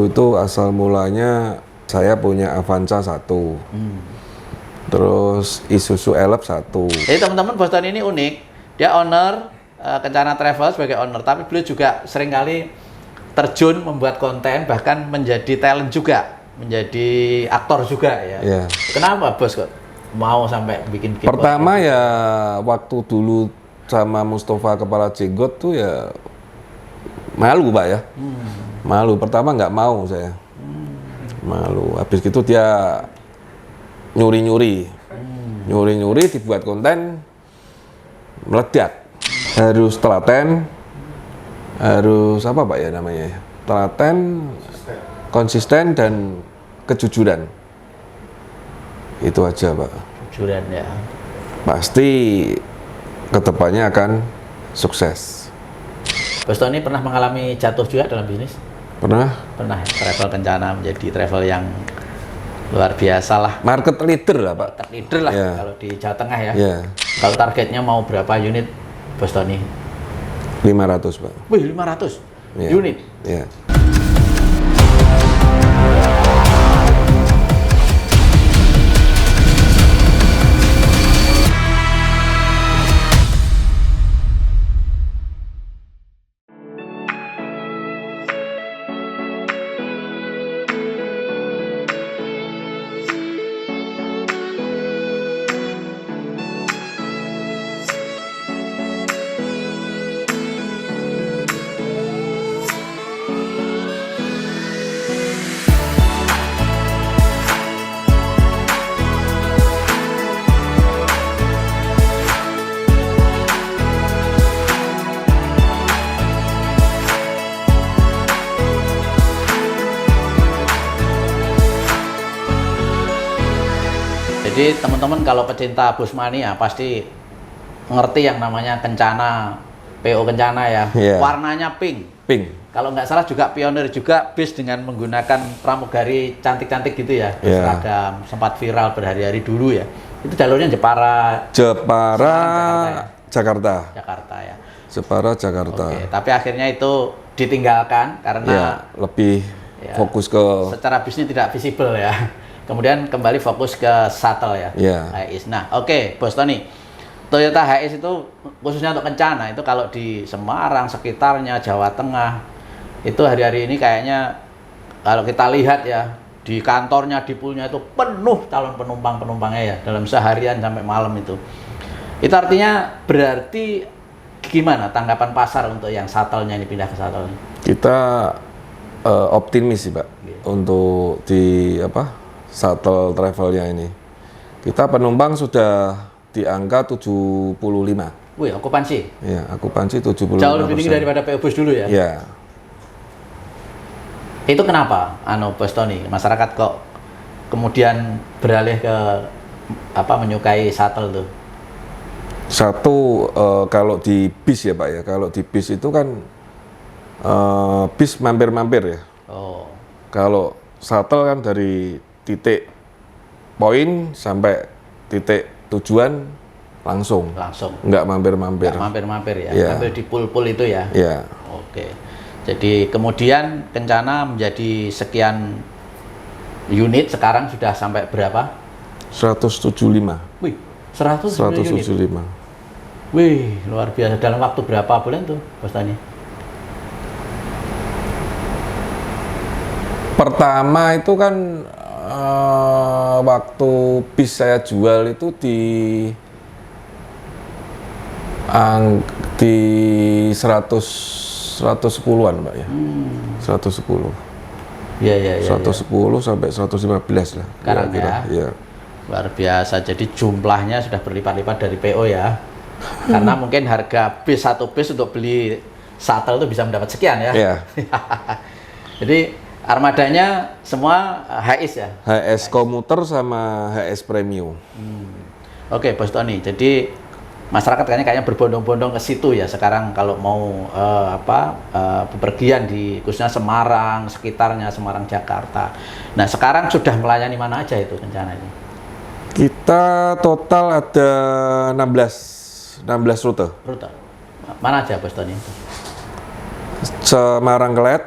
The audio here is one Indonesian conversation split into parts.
itu asal mulanya saya punya Avanza 1. Terus Isuzu Elf 1. Jadi teman-teman, Boston ini unik. Dia owner Kencana Travel sebagai owner, tapi beliau juga seringkali terjun membuat konten, bahkan menjadi talent juga, menjadi aktor juga ya. Yeah. Kenapa bos kok mau sampai bikin Pertama ya waktu dulu sama Mustafa Kepala Jenggot tuh ya malu Pak ya. Malu, pertama nggak mau saya. Malu, habis gitu dia nyuri-nyuri dibuat konten meledak. Harus telaten, harus apa Pak ya namanya ya? Telaten, konsisten dan kejujuran. Itu aja Pak. Kejujuran ya. Pasti kedepannya akan sukses. Bos Tony pernah mengalami jatuh juga dalam bisnis? Pernah? Pernah. Travel Kencana menjadi travel yang luar biasa lah. Market leader lah Pak. Market leader lah Yeah. kalau di Jawa Tengah ya. Yeah. Kalau targetnya mau berapa unit Bos Tony? 500 Pak. Wih, 500 Yeah. unit. Yeah. Jadi teman-teman kalau pecinta bus mania pasti ngerti yang namanya Kencana, PO Kencana ya. Yeah. Warnanya pink. Pink. Kalau nggak salah juga pionir juga bis dengan menggunakan pramugari cantik-cantik gitu ya. Yeah. Seragam, sempat viral berhari-hari dulu ya. Itu jalurnya Jepara, Jakarta. Jakarta ya. Jepara, Jakarta. Oke, tapi akhirnya itu ditinggalkan karena Ya, lebih ya, fokus ke secara bisnis tidak visible ya. Kemudian kembali fokus ke shuttle ya. Ya. HIS. Nah, oke, Bos Tony. Toyota HIS itu khususnya untuk Kencana itu kalau di Semarang sekitarnya, Jawa Tengah itu hari-hari ini kayaknya kalau kita lihat ya di kantornya, di poolnya itu penuh calon penumpangnya ya dalam seharian sampai malam itu. Itu artinya berarti gimana tanggapan pasar untuk yang shuttle-nya ini pindah ke shuttle? kita optimis sih Pak untuk di shuttle travelnya ini. Kita penumpang sudah di angka 75. Wih, okupansi? Ya, akupansi 75%. Jauh lebih tinggi daripada PO Bus dulu ya? Ya. Itu kenapa, Bos Tony, masyarakat kok kemudian beralih ke menyukai shuttle tuh? Satu, kalau di bis ya Pak ya, kalau di bis itu kan bis mampir-mampir ya. Oh. Kalau shuttle kan dari titik poin sampai titik tujuan langsung. Nggak mampir-mampir. Nggak mampir-mampir ya, Yeah. mampir di pool-pool itu ya? Ya. Oke. Jadi kemudian Kencana menjadi sekian unit, sekarang sudah sampai berapa? 175. Wih, 175 unit? 175. Wih, luar biasa. Dalam waktu berapa bulan tuh, Bos Tony? Pertama itu kan waktu bis saya jual itu di 110-an Pak ya. 110. Iya. 110 sampai 115 lah. Sekarang kira-kira. Ya. Luar biasa. Jadi jumlahnya sudah berlipat-lipat dari PO ya. Karena mungkin harga bis satu bis untuk beli shuttle itu bisa mendapat sekian ya. Iya. Jadi armadanya semua HIS ya. HS komuter sama HS premium. Oke, Bos Tony. Jadi masyarakat kayaknya berbondong-bondong ke situ ya sekarang kalau mau bepergian di khususnya Semarang, sekitarnya Semarang, Jakarta. Nah, sekarang sudah melayani mana aja itu Kencana ini? Kita total ada 16 rute. Rute. Mana aja Bos Tony? Semarang Kelet,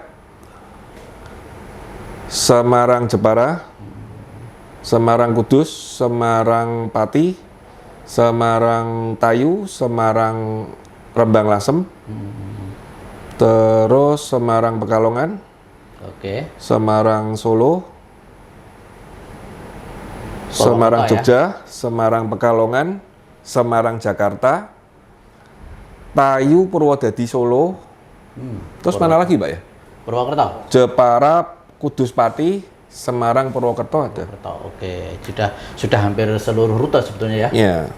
Semarang Jepara, Semarang Kudus, Semarang Pati, Semarang Tayu, Semarang Rembang Lasem, terus Semarang Pekalongan, Oke. Semarang Solo, Purwokerto Semarang ya? Jogja, Semarang Pekalongan, Semarang Jakarta, Tayu Purwodadi Solo, terus mana lagi Pak ya? Purwokerto. Jepara, Kudus Pati, Semarang Purwokerto ada. Purwokerto. Oke, sudah hampir seluruh rute sebetulnya ya. Ya,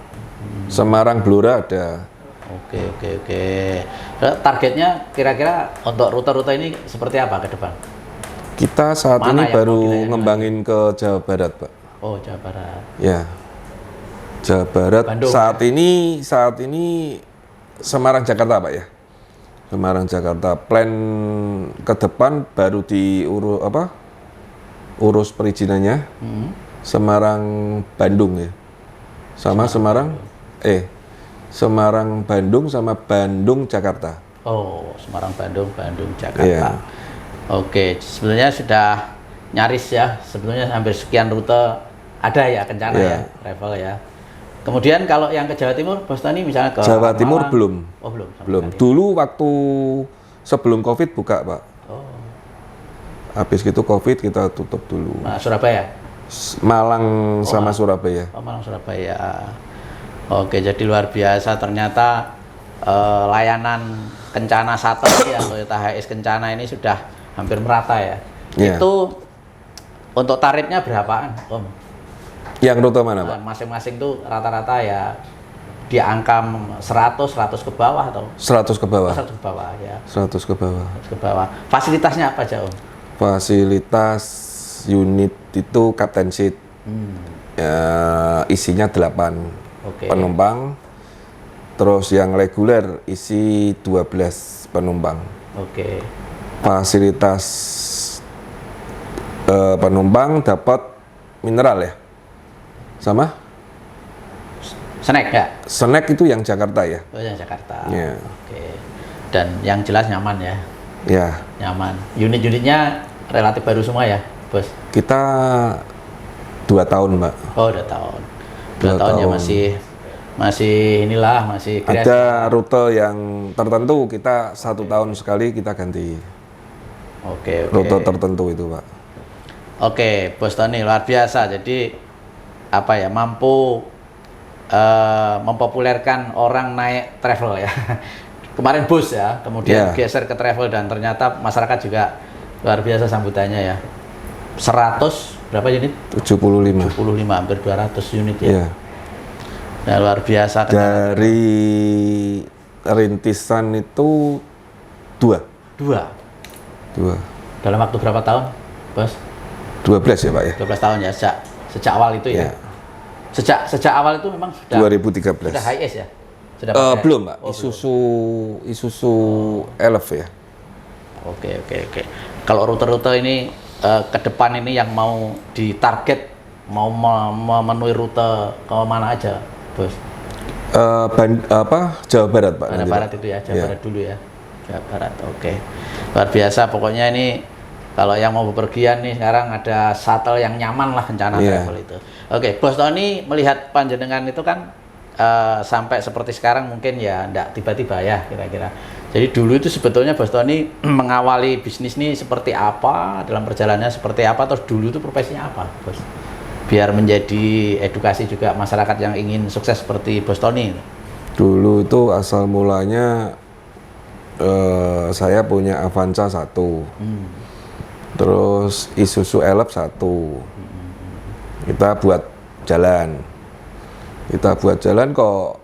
Semarang Blora ada. Oke. Targetnya kira-kira untuk rute-rute ini seperti apa ke depan? Kita saat Mana ini yang mau baru kita ngembangin ke Jawa Barat Pak. Oh, Jawa Barat. Ya, Jawa Barat. Bandung. Saat ini Semarang Jakarta Pak ya. Semarang Jakarta. Plan ke depan baru urus perizinannya. Semarang Bandung ya. Semarang Bandung sama Bandung Jakarta. Oh, Semarang Bandung Jakarta. Iya. Oke, sebenarnya sudah nyaris ya. Sebetulnya hampir sekian rute ada ya Kencana Iya. ya, travel ya. Kemudian kalau yang ke Jawa Timur, Bos Tani misalnya ke Jawa Timur Malang. belum. Oh, belum. sama Belum. sekali. Dulu waktu sebelum Covid buka, Pak. Oh. Habis gitu Covid kita tutup dulu. Nah, Surabaya. Malang sama Surabaya. Oh, Malang Surabaya. Oke, jadi luar biasa ternyata layanan Kencana Shuttle ya Toyota HS Kencana ini sudah hampir merata ya. Iya. Itu untuk tarifnya berapaan, Om? Yang rute mana, Pak? Masing-masing tuh rata-rata ya di angka 100 ke bawah atau 100 ke bawah. 100 ke bawah ya. 100 ke bawah. 100 ke bawah. Fasilitasnya apa aja, Om? Fasilitas unit itu captain seat. Ya, isinya 8 Oke. penumpang. Terus yang reguler isi 12 penumpang. Oke. Fasilitas penumpang dapat mineral ya? Sama? Snack ya? Snack itu yang Jakarta ya? Oh, yang Jakarta. Iya. Oke. Dan yang jelas nyaman ya. Ya, Nyaman. Unit-unitnya relatif baru semua ya, Bos? kita 2 tahun, Mbak. Oh, 2 tahun. 2 2 tahun ya tahun. masih inilah, masih kreatif. Ada rute yang tertentu kita 1 tahun sekali kita ganti. Oke. Rute tertentu itu, Pak. Oke, Bos Tony luar biasa. Jadi apa ya, mampu mempopulerkan orang naik travel ya. Kemarin bus ya, kemudian Iya. geser ke travel dan ternyata masyarakat juga luar biasa sambutannya ya. 100 berapa unit? 75. 75, hampir 200 unit ya. Iya. Nah, luar biasa. Dari rintisan itu 2. 2 dalam waktu berapa tahun, Bos? 12 ya, Pak ya? 12 tahun ya, sejak awal itu ya. Iya. Sejak awal itu memang sudah 2013. HS ya. Sudah pakai? Belum, Pak. Oh, Isuzu Elf ya. Oke. Kalau rute-rute ini ke depan ini yang mau ditarget, mau memenuhi rute ke mana aja, Bos? Jawa Barat, Pak. Jawa nanti, Barat Pak. itu ya, Jawa Iya. Barat dulu ya. Jawa Barat, oke. Luar biasa, pokoknya ini kalau yang mau bepergian nih sekarang ada shuttle yang nyaman lah Kencana Iya. Travel itu. Oke, Bos Tony melihat panjenengan itu kan sampai seperti sekarang mungkin ya enggak tiba-tiba ya kira-kira. Jadi dulu itu sebetulnya Bos Tony mengawali bisnis ini seperti apa, dalam perjalanannya seperti apa, terus dulu itu profesinya apa, Bos? Biar menjadi edukasi juga masyarakat yang ingin sukses seperti Bos Tony. Dulu itu asal mulanya saya punya Avanza 1. Terus Isuzu Elf 1. Kita buat jalan. Kok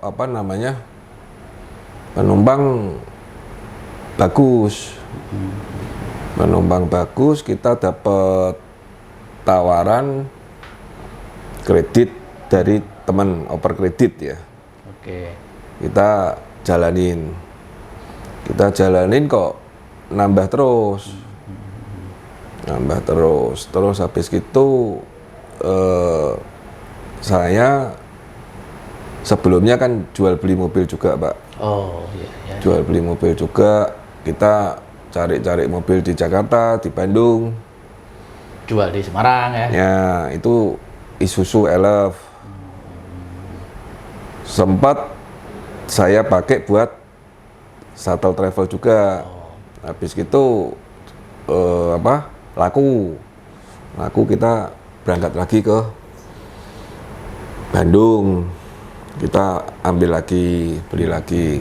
penumpang bagus. Kita dapat tawaran kredit dari teman oper kredit ya. Oke. Kita jalanin kok nambah terus. Terus habis gitu saya sebelumnya kan jual beli mobil juga, Pak. Oh, iya. Jual beli mobil juga, kita cari-cari mobil di Jakarta, di Bandung. jual di Semarang ya. Ya, itu Isuzu Elef. Sempat saya pakai buat shuttle travel juga. Habis gitu laku kita berangkat lagi ke Bandung. Kita ambil lagi, beli lagi,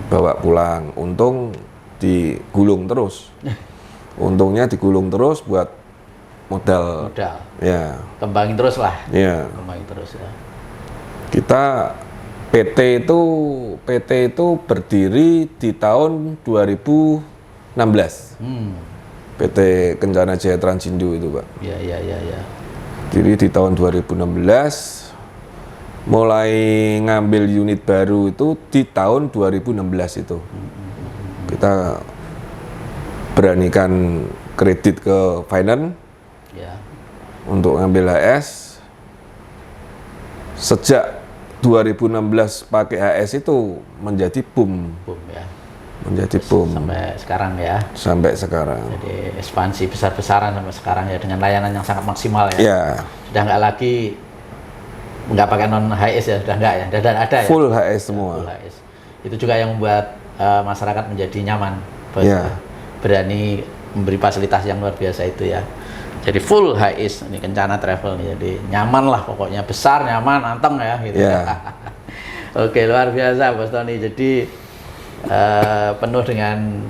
bawa pulang. Untung digulung terus. Untungnya digulung terus buat modal. Ya. Kembangin terus lah. Ya. Kembangin terus ya. Kita PT itu berdiri di tahun 2016. PT Kencana Jaya Transindo itu, Pak. Iya. Diri di tahun 2016. Mulai ngambil unit baru itu di tahun 2016 itu. Kita beranikan kredit ke finance untuk ngambil HS. Sejak 2016 pakai HS itu menjadi boom ya. Menjadi boom sampai sekarang ya. Sampai sekarang. Jadi ekspansi besar-besaran sampai sekarang ya, dengan layanan yang sangat maksimal ya. Ya. Sudah nggak lagi nggak pakai non HS ya, sudah nggak ya, sudah ada ya. Full HS semua. Full HS. Itu juga yang membuat masyarakat menjadi nyaman. Ya. Berani memberi fasilitas yang luar biasa itu ya. Jadi full HS ini Kencana Travel nih, jadi nyaman lah pokoknya, besar, nyaman, anteng ya gitu. Yeah. Oke, luar biasa Bos Tony. Jadi penuh dengan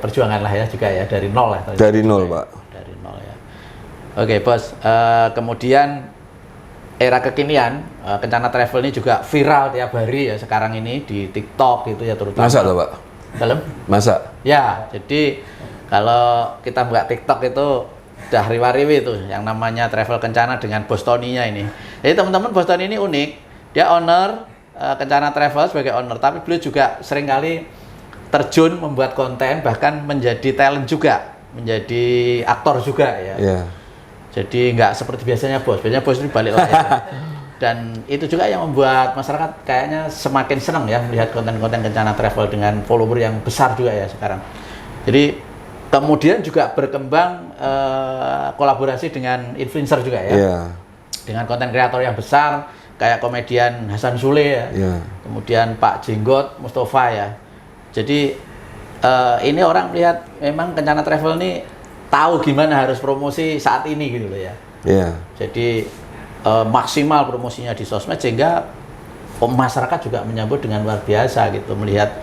perjuangan lah ya juga ya, dari nol ya. Dari nol Pak. Dari nol ya. Oke Bos, kemudian era kekinian Kencana Travel ini juga viral tiap hari ya sekarang ini di TikTok gitu ya terutama. Masa loh Pak? Dalam? Masa? Ya, jadi kalau kita buka TikTok itu udah riwa-riwi tuh yang namanya Travel Kencana dengan Bos Tony-nya ini. Jadi teman-teman, Bos Tony ini unik. Dia owner Kencana Travel sebagai owner, tapi beliau juga seringkali terjun membuat konten, bahkan menjadi talent juga, menjadi aktor juga ya. Yeah. Jadi nggak seperti biasanya Bos. Biasanya Bos ini balik layar. Dan itu juga yang membuat masyarakat kayaknya semakin senang ya melihat konten-konten Kencana Travel dengan follower yang besar juga ya sekarang. Jadi kemudian juga berkembang kolaborasi dengan influencer juga ya. Yeah. Dengan konten kreator yang besar kayak komedian Hasan Sule ya. Yeah. Kemudian Pak Jenggot Mustafa ya. Jadi ini orang melihat memang Kencana Travel ini tahu gimana harus promosi saat ini gitu loh ya. Yeah. Jadi maksimal promosinya di sosmed sehingga masyarakat juga menyambut dengan luar biasa gitu, melihat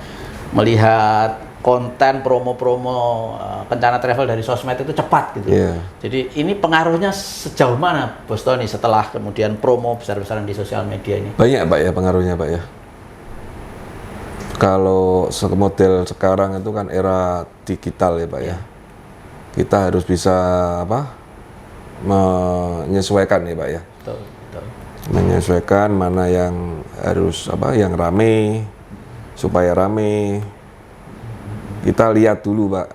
konten promo-promo Kencana Travel dari sosmed itu cepat gitu. Yeah. Jadi ini pengaruhnya sejauh mana Bos Tony setelah kemudian promo besar-besaran di sosial media ini? Banyak Pak ya pengaruhnya Pak ya. Kalau model sekarang itu kan era digital ya Pak ya. Kita harus bisa menyesuaikan ya Pak ya. Betul. Menyesuaikan mana yang harus yang rame supaya rame. Kita lihat dulu Pak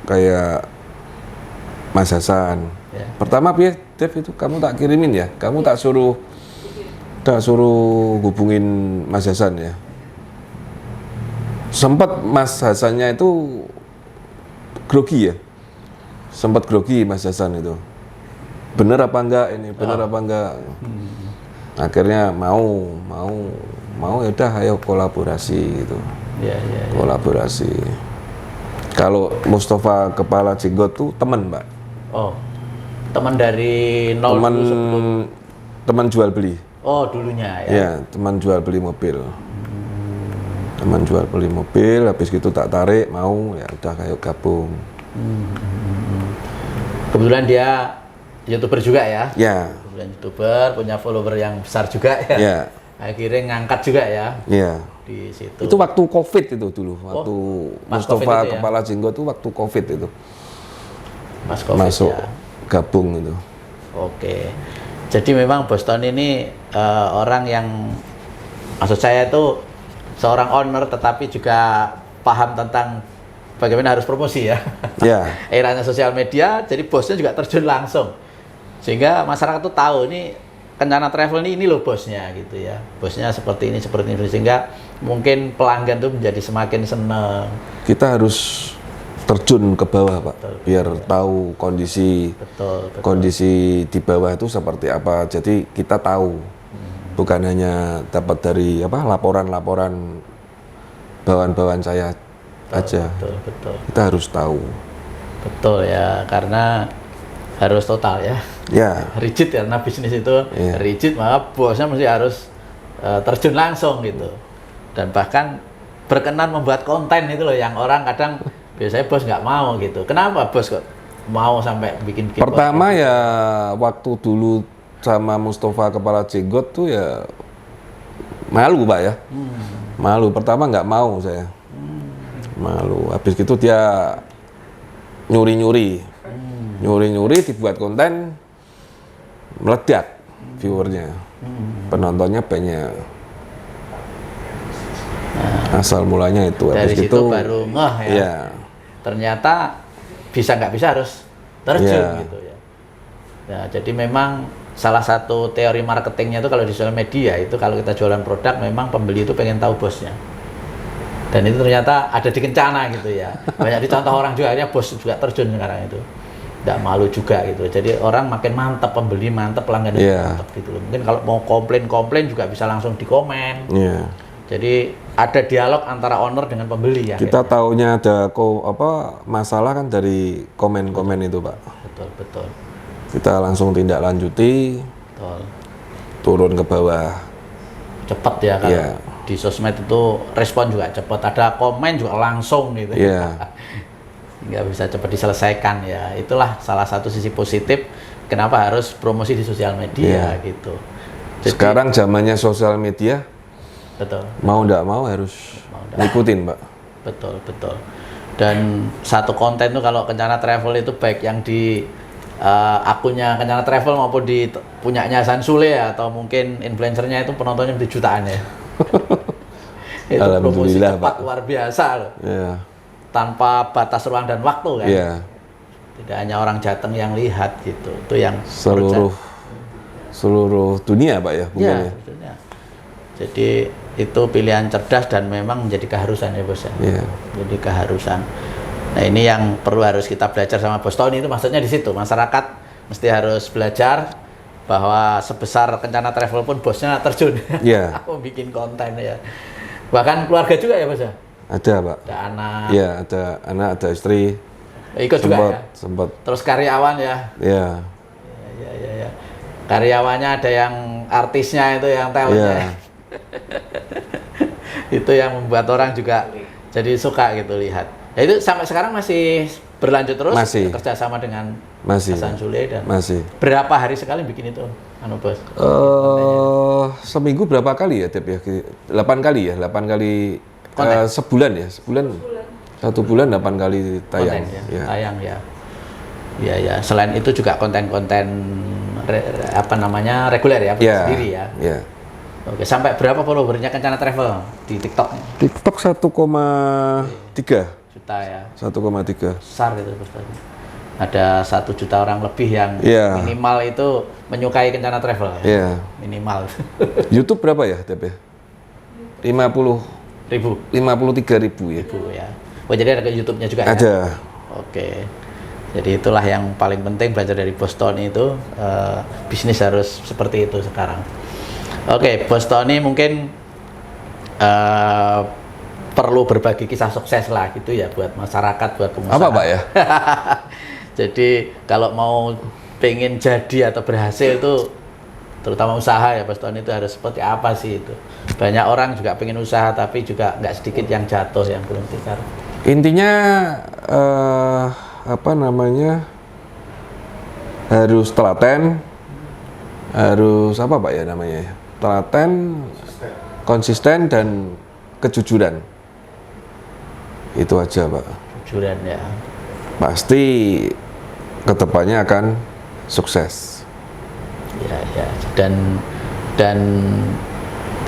kayak Mas Hasan. Ya. Pertama Dev itu kamu tak kirimin ya. Kamu tak suruh hubungin Mas Hasan ya. Sempat Mas Hasannya itu grogi ya. Sempat grogi Mas Hasan itu. Bener apa enggak ini? Bener apa enggak? Akhirnya mau ya udah ayo kolaborasi gitu. Ya. Kolaborasi. Kalau Mustafa Kepala Jenggot tuh teman, Pak. Oh. Teman dari nol teman dulu sebelum. Teman jual beli. Oh, dulunya ya. Ya, teman jual beli mobil. Teman jual beli mobil, habis gitu tak tarik, mau ya udah ayo gabung. Kebetulan dia YouTuber juga ya. Ya. Kebetulan YouTuber, punya follower yang besar juga ya. Ya. Akhirnya ngangkat juga ya. Iya. Di situ. Itu waktu COVID itu dulu, waktu Mustafa itu ya? Kepala Jenggot itu waktu COVID itu. Mas COVID masuk ya. Gabung itu. Oke. Jadi memang Bos Tony ini orang yang maksud saya itu seorang owner tetapi juga paham tentang bagaimana harus promosi ya. Ya. Eranya sosial media, jadi bosnya juga terjun langsung. Sehingga masyarakat tuh tahu ini Kencana Travel ini loh bosnya gitu ya. Bosnya seperti ini sehingga mungkin pelanggan tuh menjadi semakin senang. Kita harus terjun ke bawah Pak, Betul, biar tahu kondisi betul. kondisi di bawah itu seperti apa. Jadi kita tahu, bukan hanya dapat dari apa laporan-laporan bawahan-bawahan saya aja. Betul. Kita harus tahu. Betul ya, karena harus total ya. Ya, Rigid karena bisnis itu Iya. rigid, maka bosnya mesti harus terjun langsung gitu. Dan bahkan berkenan membuat konten itu loh yang orang kadang biasanya bos nggak mau gitu. Kenapa bos kok mau sampai bikin pertama ya waktu dulu sama Mustafa Kepala Jenggot tuh ya malu Pak ya. Malu. Pertama nggak mau saya. Malu. Habis itu dia nyuri-nyuri. Nyuri-nyuri dibuat konten meledak viewernya. Penontonnya banyak. Asal mulanya itu. dari Habis situ baru ngeh ya. Iya. Ternyata bisa nggak bisa harus terjun Iya. gitu ya. Ya, jadi memang salah satu teori marketingnya itu kalau di sosial media itu kalau kita jualan produk memang pembeli itu pengen tahu bosnya. Dan itu ternyata ada di Kencana gitu ya. Banyak dicontoh orang juga, akhirnya bos juga terjun sekarang itu. Nggak malu juga gitu. Jadi orang makin mantap, pembeli mantap, pelanggan Iya. mantap gitu loh. Mungkin kalau mau komplain juga bisa langsung di komen. Iya. Jadi ada dialog antara owner dengan pembeli ya. Kita taunya ada masalah kan dari komen-komen itu Pak. Betul. Kita langsung tindak lanjuti, Betul. turun ke bawah. Cepat ya kalau Iya. di sosmed itu respon juga cepat, ada komen juga langsung gitu. Iya. Nggak bisa cepat diselesaikan ya. Itulah salah satu sisi positif kenapa harus promosi di sosial media Iya. gitu. Jadi, Sekarang zamannya sosial media, betul. mau nggak mau harus ngikutin Pak. Betul. Dan satu konten tuh kalau Kencana Travel itu baik yang di akunnya Kencana Travel maupun di punyanya Hasan Sule ya, atau mungkin influencernya itu penontonnya di jutaan ya. Itu promosi Alhamdulillah, cepat Pak. luar biasa loh. Iya. Tanpa batas ruang dan waktu kan. Iya. Tidak hanya orang Jateng yang lihat gitu. Itu yang Seluruh dunia Pak ya, bukan ya, ya? sebetulnya. Jadi itu pilihan cerdas dan memang menjadi keharusan ya bos ya. Iya. Jadi keharusan. Nah ini yang perlu harus kita belajar sama Bos Tony itu maksudnya di situ. Masyarakat mesti harus belajar bahwa sebesar Kencana Travel pun bosnya terjun. Iya. Aku bikin konten ya. Bahkan keluarga juga ya bos ya. Ada Pak. Ada anak. Iya, ada anak, ada istri. Ikut juga ya. Sempat. Terus karyawan ya. Iya. Ya. Karyawannya ada yang artisnya itu yang talentnya. Iya. Itu yang membuat orang juga jadi suka gitu lihat. Ya itu sampai sekarang masih berlanjut terus Masih. kerjasama dengan Masih. Hasan Sule dan Masih. berapa hari sekali bikin itu, bos? Seminggu berapa kali ya, Dep ya? 8 kali ya, 8 kali Konten? sebulan ya, satu bulan 8 kali tayang. Konten, ya. Ya. Tayang ya. Ya. Selain itu juga konten-konten reguler ya, Ya. sendiri ya. Ya. Oke, sampai berapa followernya Kencana Travel di TikTok? TikTok 1,3. Juta ya. 1,3. Besar gitu bos. Ada 1 juta orang lebih yang Iya. minimal itu menyukai Kencana Travel ya. Iya. Minimal. YouTube berapa ya, Dep ya? 53.000 ya. Ribu ya. Oh jadi ada ke YouTube-nya juga ya? Ada. Oke. Jadi itulah yang paling penting belajar dari Bos Tony itu, bisnis harus seperti itu sekarang. Oke, Bos Tony mungkin perlu berbagi kisah sukses lah gitu ya buat masyarakat, buat pengusaha. Apa Pak ya? Jadi kalau mau pengen jadi atau berhasil itu, terutama usaha ya Bos Tony, itu harus seperti apa sih itu? Banyak orang juga pengen usaha tapi juga nggak sedikit yang jatuh, yang belum tikar. Intinya harus telaten, harus apa Pak ya namanya? Telaten, konsisten dan kejujuran. Itu aja Pak. Kejujuran ya. Pasti kedepannya akan sukses. Ya. Dan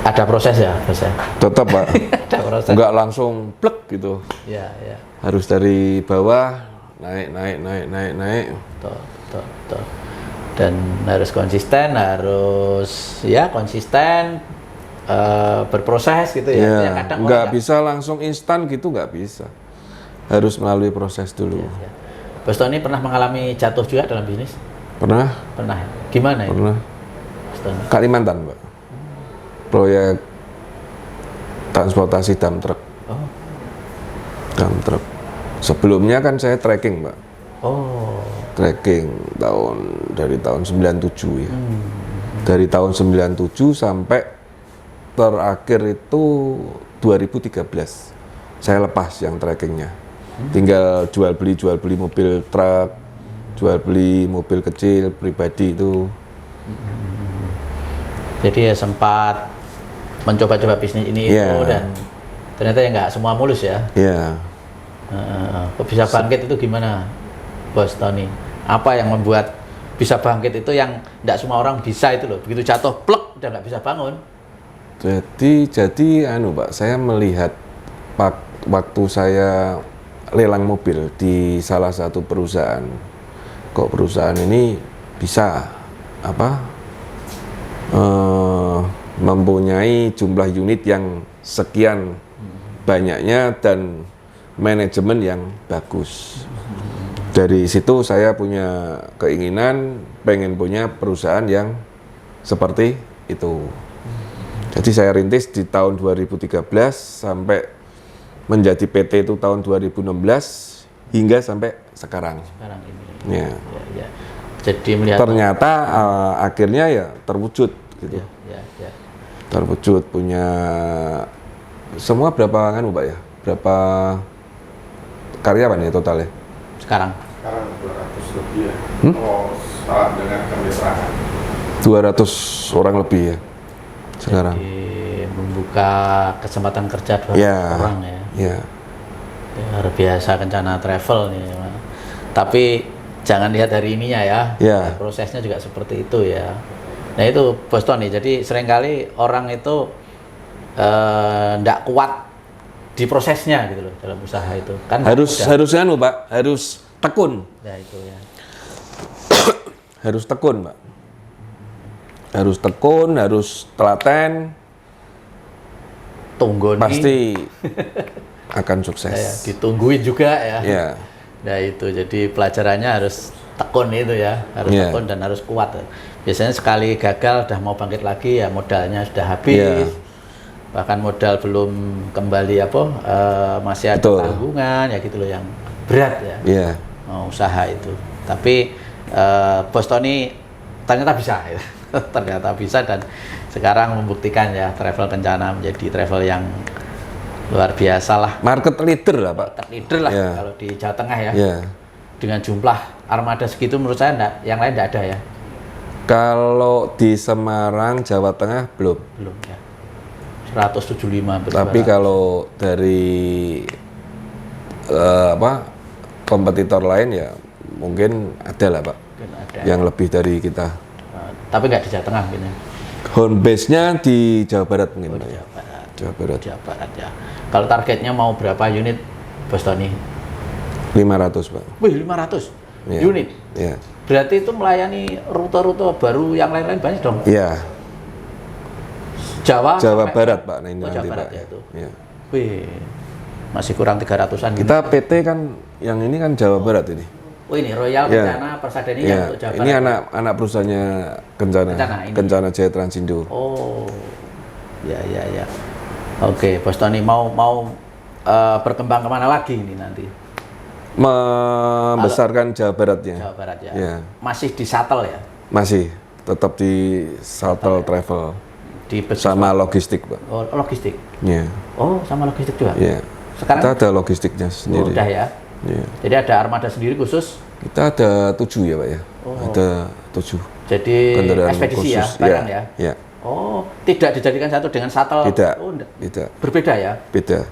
ada proses ya, Bos ya. Tetap Pak. Ada proses. Enggak langsung plek gitu. Ya. Harus dari bawah naik. Tuh. Dan harus konsisten, berproses gitu ya. Ya, Yang kadang nggak orang bisa langsung instan gitu, nggak bisa. Harus melalui proses dulu. Ya. Bos Tony pernah mengalami jatuh juga dalam bisnis? Pernah? Pernah. Gimana itu? Pernah. Bos Tony? Kalimantan, Pak. Proyek transportasi dump truck. Oh. Dump truck. Sebelumnya kan saya trekking, Pak. Oh. Trekking dari tahun 97 ya. Dari tahun 97 sampai terakhir itu 2013. Saya lepas yang trekkingnya. Tinggal jual beli mobil truk, jual beli mobil kecil pribadi itu. Jadi ya sempat mencoba-coba bisnis ini itu dan ternyata ya nggak semua mulus ya. Iya. Kok bisa bangkit itu gimana, Bos Tony? Apa yang membuat bisa bangkit itu yang nggak semua orang bisa itu loh. Begitu jatuh, plek, udah nggak bisa bangun. Jadi Pak, saya melihat waktu saya lelang mobil di salah satu perusahaan. Kok perusahaan ini bisa mempunyai jumlah unit yang sekian banyaknya dan manajemen yang bagus. Dari situ saya punya keinginan pengen punya perusahaan yang seperti itu. Jadi saya rintis di tahun 2013 sampai menjadi PT itu tahun 2016 hingga sampai sekarang. Sekarang ini. Ya. Ya. Jadi melihat ternyata akhirnya ya terwujud gitu. Ya. Terwujud punya semua berapa kan Pak ya? Berapa karyawan ya totalnya? Sekarang 200 lebih ya. Oh, salah dengar kemitraan. 200 orang lebih ya sekarang. Jadi membuka kesempatan kerja 200 orang ya. Ya. Luar biasa Kencana Travel nih. Tapi jangan lihat dari ininya ya. Ya. Prosesnya juga seperti itu ya. Nah itu Bos Tony, jadi seringkali orang itu nggak kuat di prosesnya gitu loh dalam usaha itu. Kan Harus Pak, harus tekun. Ya itu ya. Harus tekun, Pak. Harus tekun, harus telaten. Tunggoni. Pasti akan sukses. Ya, ditungguin juga ya. Ya. Nah itu jadi pelajarannya harus tekun itu ya, harus tekun dan harus kuat. Biasanya sekali gagal udah mau bangkit lagi ya modalnya sudah habis. Bahkan modal belum kembali masih ada tanggungan ya gitu loh yang berat ya. Usaha itu. Tapi Bos Tony ternyata bisa ya. Ternyata bisa dan sekarang membuktikan ya Travel Kencana menjadi travel yang luar biasa lah. Market leader lah Pak. Market leader lah kalau di Jawa Tengah ya. Dengan jumlah armada segitu menurut saya yang lain tidak ada ya. Kalau di Semarang, Jawa Tengah belum ya. 175. Tapi kalau dari kompetitor lain ya mungkin ada lah Pak. Ada. Yang lebih dari kita. Tapi nggak di Jawa Tengah mungkin ya. Home base-nya di Jawa Barat mungkin. Jawa Barat. Jawa Barat. Jawa Barat ya. Kalau targetnya mau berapa unit, Bos Tony? 500 Pak. Wih, 500 unit. Ya. Berarti itu melayani rute-rute baru yang lain-lain banyak dong? Iya. Jawa Barat Pak. Nah ini nanti Jawa Barat Pak. Ya, itu. Ya. Wih, masih kurang 300-an. Kita PT kan yang ini kan Jawa Barat ini. Oh ini Royal Kencana Persada ini yang untuk Jawa Barat. Ini anak perusahaannya Kencana Jaya Transindo. Oh, ya. Oke, Bos Tony mau berkembang kemana lagi ini nanti? Membesarkan Jawa Baratnya. Jawa Barat ya. Ya. Masih di shuttle ya? Masih, tetap di shuttle travel. Sama logistik Pak. Oh, logistik? Iya. Oh, sama logistik juga? Iya. Sekarang? Kita ada logistiknya sendiri. Udah ya? Iya. Jadi ada armada sendiri khusus? Kita ada 7 ya Pak ya. Ada 7. Jadi kendaraan ekspedisi khusus. ya, barang ya? Iya. Oh, tidak dijadikan satu dengan shuttle? Tidak. Oh, tidak. Berbeda ya? Beda.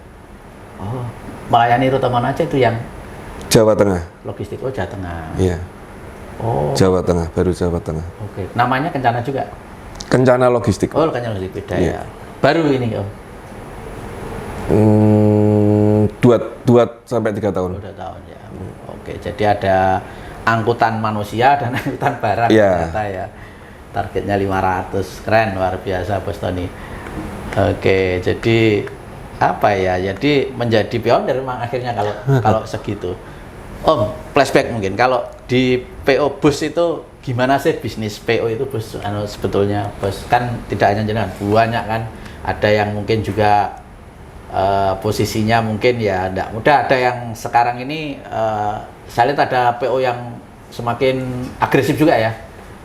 Oh, melayani rute mana aja itu yang Jawa Tengah. logistik? Oh, Jawa Tengah. Iya. Oh. Jawa Tengah, baru Jawa Tengah. Oke. Namanya Kencana juga? Kencana Logistik. Oh, Kencana Logistik beda Iya. ya. Baru ini Om? 2-3 tahun. 2 tahun ya. Oke, jadi ada angkutan manusia dan angkutan barang ternyata ya. Targetnya 500. Keren, luar biasa Bos Tony. Oke, jadi apa ya? Jadi menjadi pionir memang akhirnya kalau segitu. Om, flashback mungkin kalau di PO Bus itu gimana sih bisnis PO itu Bus? Sebetulnya Bos kan tidak hanya jenengan, banyak kan. Ada yang mungkin juga posisinya mungkin ya tidak mudah. Ada yang sekarang ini saya lihat ada PO yang semakin agresif juga ya.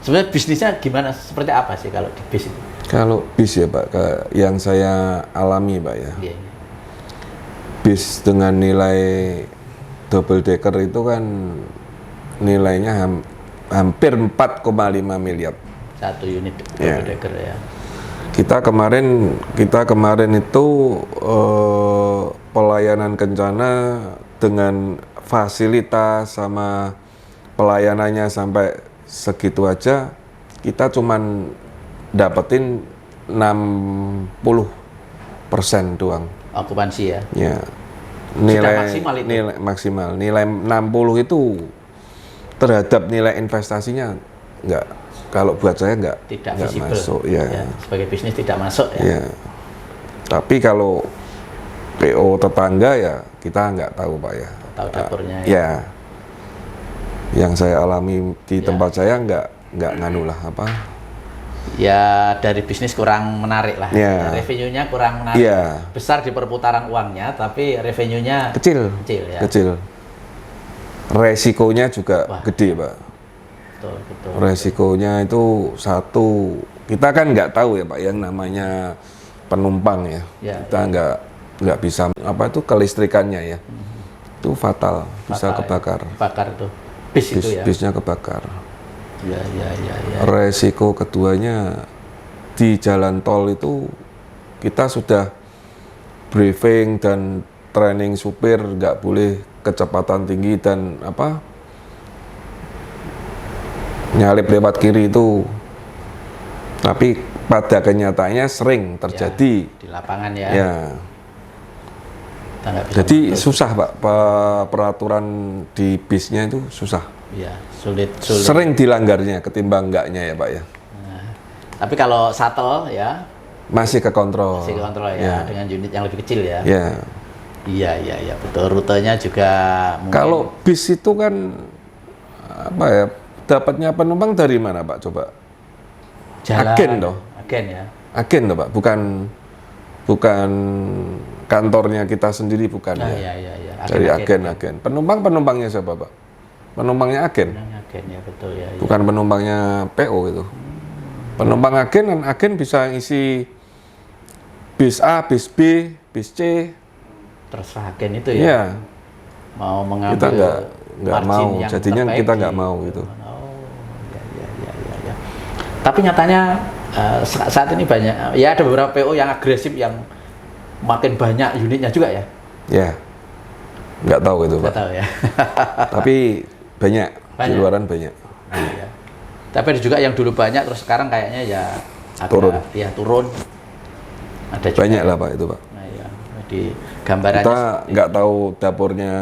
Sebenarnya bisnisnya gimana? Seperti apa sih kalau di bis itu? Kalau bis ya Pak, yang saya alami Pak ya. Iya. Bis dengan nilai double decker itu kan nilainya hampir 4,5 miliar. Satu unit Ya. double decker ya. Kita kemarin itu pelayanan Kencana dengan fasilitas sama pelayanannya sampai segitu aja, kita cuman dapetin 60% doang. Okupansi ya. Ya. Nilai maksimal itu? Nilai maksimal. Nilai 60 itu terhadap nilai investasinya enggak, kalau buat saya enggak Visible. masuk ya. Sebagai bisnis tidak masuk ya. Ya. Tapi kalau PO tetangga ya kita nggak tahu Pak ya. Tahu dapurnya ya. Ya. Yang saya alami di tempat saya nggak nganu lah apa. Ya dari bisnis kurang menarik lah. Ya. Revenue-nya kurang menarik. Ya. Besar di perputaran uangnya, tapi revenue-nya Kecil ya. Kecil. Resikonya juga gede Pak. Betul. Resikonya itu satu, kita kan nggak tahu ya Pak yang namanya penumpang ya. Kita nggak bisa apa itu kelistrikannya ya. Itu fatal, bisa kebakar. Kebakar tuh. Bis itu ya. Bisnya kebakar. Ya. Resiko keduanya di jalan tol itu kita sudah briefing dan training supir nggak boleh kecepatan tinggi dan apa nyalip lewat kiri itu, tapi pada kenyataannya sering terjadi di lapangan ya. Kita nggak bisa Jadi mengatur. susah Pak, peraturan di bisnya itu susah. Ya, sulit. Sering dilanggarnya ketimbang enggaknya ya Pak ya. Nah, tapi kalau shuttle ya Masih kekontrol. masih kontrol ya, dengan unit yang lebih kecil ya. Ya. Iya, betul. Rutenya juga mungkin. Kalau bis itu kan apa ya? Dapatnya penumpang dari mana Pak? Coba. Agen toh. Agen ya. Agen toh Pak, bukan kantornya kita sendiri bukan ya. Iya. Dari agen. Penumpangnya siapa Pak? Penumpangnya agen. Agen ya, betul ya. Bukan penumpangnya PO itu. Penumpang agen dan agen bisa ngisi bis A, bis B, bis C. Terserah agen itu ya. Iya. Mau mengambil Kita nggak margin mau. yang Jadinya terbaik kita nggak mau gitu. Ya. Tapi nyatanya saat ini banyak ya, ada beberapa PO yang agresif yang makin banyak unitnya juga ya. Ya. Nggak tahu itu Pak. Nggak tahu ya. Tapi banyak. Di luaran banyak. Iya. Tapi ada juga yang dulu banyak terus sekarang kayaknya ya agak, Turun. Ya turun. Ada juga. Banyak lah Pak itu Pak. Nah, ya. Jadi gambarannya Kita nggak tahu dapurnya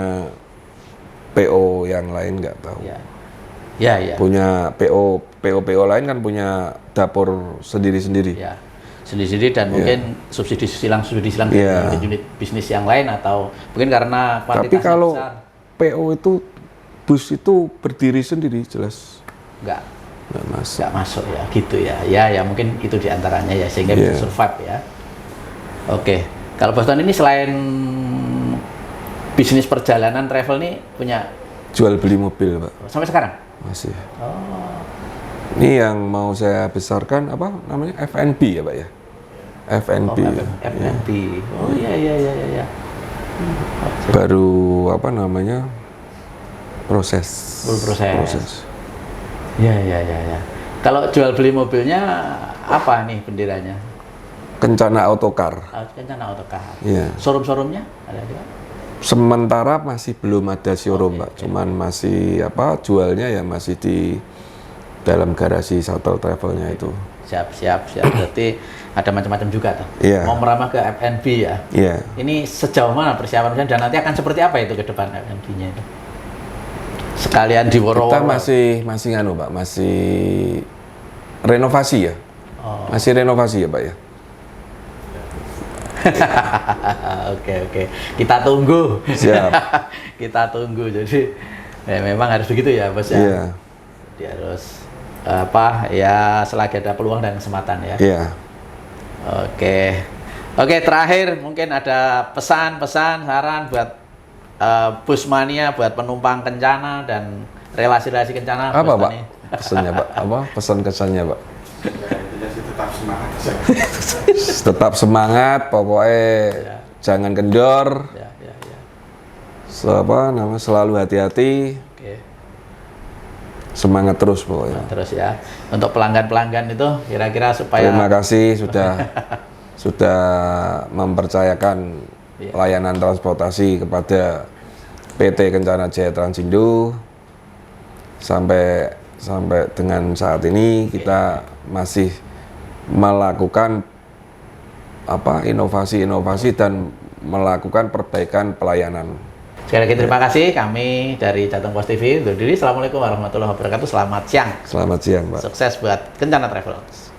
PO yang lain, nggak tahu. Ya. Punya PO lain kan punya dapur sendiri-sendiri. Ya. Sendiri-sendiri dan mungkin subsidi silang Iya. unit bisnis yang lain atau mungkin karena Tapi kuantitasnya kalau besar. PO itu bus itu berdiri sendiri jelas Nggak masuk. masuk ya, gitu ya. Ya mungkin itu diantaranya ya sehingga bisa survive ya. Oke, kalau Bos Tony ini selain bisnis perjalanan travel nih punya Jual beli mobil Pak, sampai sekarang? masih. Oh, Ini yang mau saya besarkan apa namanya FNB ya Pak ya. FNB. FNB. Oh iya. Baru apa namanya proses. Baru proses. Ya. Kalau jual beli mobilnya apa nih benderanya? Kencana Autocar. Kencana Autocar. Iya. Showroom-showroomnya ada juga? Sementara masih belum ada showroom Pak, cuman masih apa jualnya ya masih di dalam garasi shuttle travelnya itu. Siap. Berarti ada macam-macam juga tuh. Iya. Mau merambah ke FNB ya. Iya. Ini sejauh mana persiapan dan nanti akan seperti apa itu ke depan FNB-nya itu? Sekalian di Kita woro-woro. masih nganu Pak, masih renovasi ya. Oh. Masih renovasi ya Pak ya. Oke. Kita tunggu. Siap. Kita tunggu. Jadi memang harus begitu ya, Bos ya. Iya. Dia harus ya selagi ada peluang dan kesempatan ya. Iya. Oke, terakhir mungkin ada pesan-pesan, saran buat bus mania, buat penumpang Kencana dan relasi-relasi Kencana. Apa, Bos Pak? Tani. Pesannya, Pak? Apa pesan kesannya, Pak? Ya, intinya sih tetap semangat aja. Tetap semangat, pokoknya Ya. jangan kendor. Ya. Selalu hati-hati, Oke. semangat terus pokoknya. Terus ya, untuk pelanggan-pelanggan itu kira-kira supaya Terima kasih sudah mempercayakan Iya. layanan transportasi kepada PT Kencana Jaya Transindo. Sampai dengan saat ini kita masih melakukan inovasi-inovasi dan melakukan perbaikan pelayanan. Sekali lagi terima kasih, kami dari Jateng Pos TV undur diri. Assalamualaikum warahmatullahi wabarakatuh. Selamat siang. Selamat siang, Pak. Sukses buat Kencana Travels.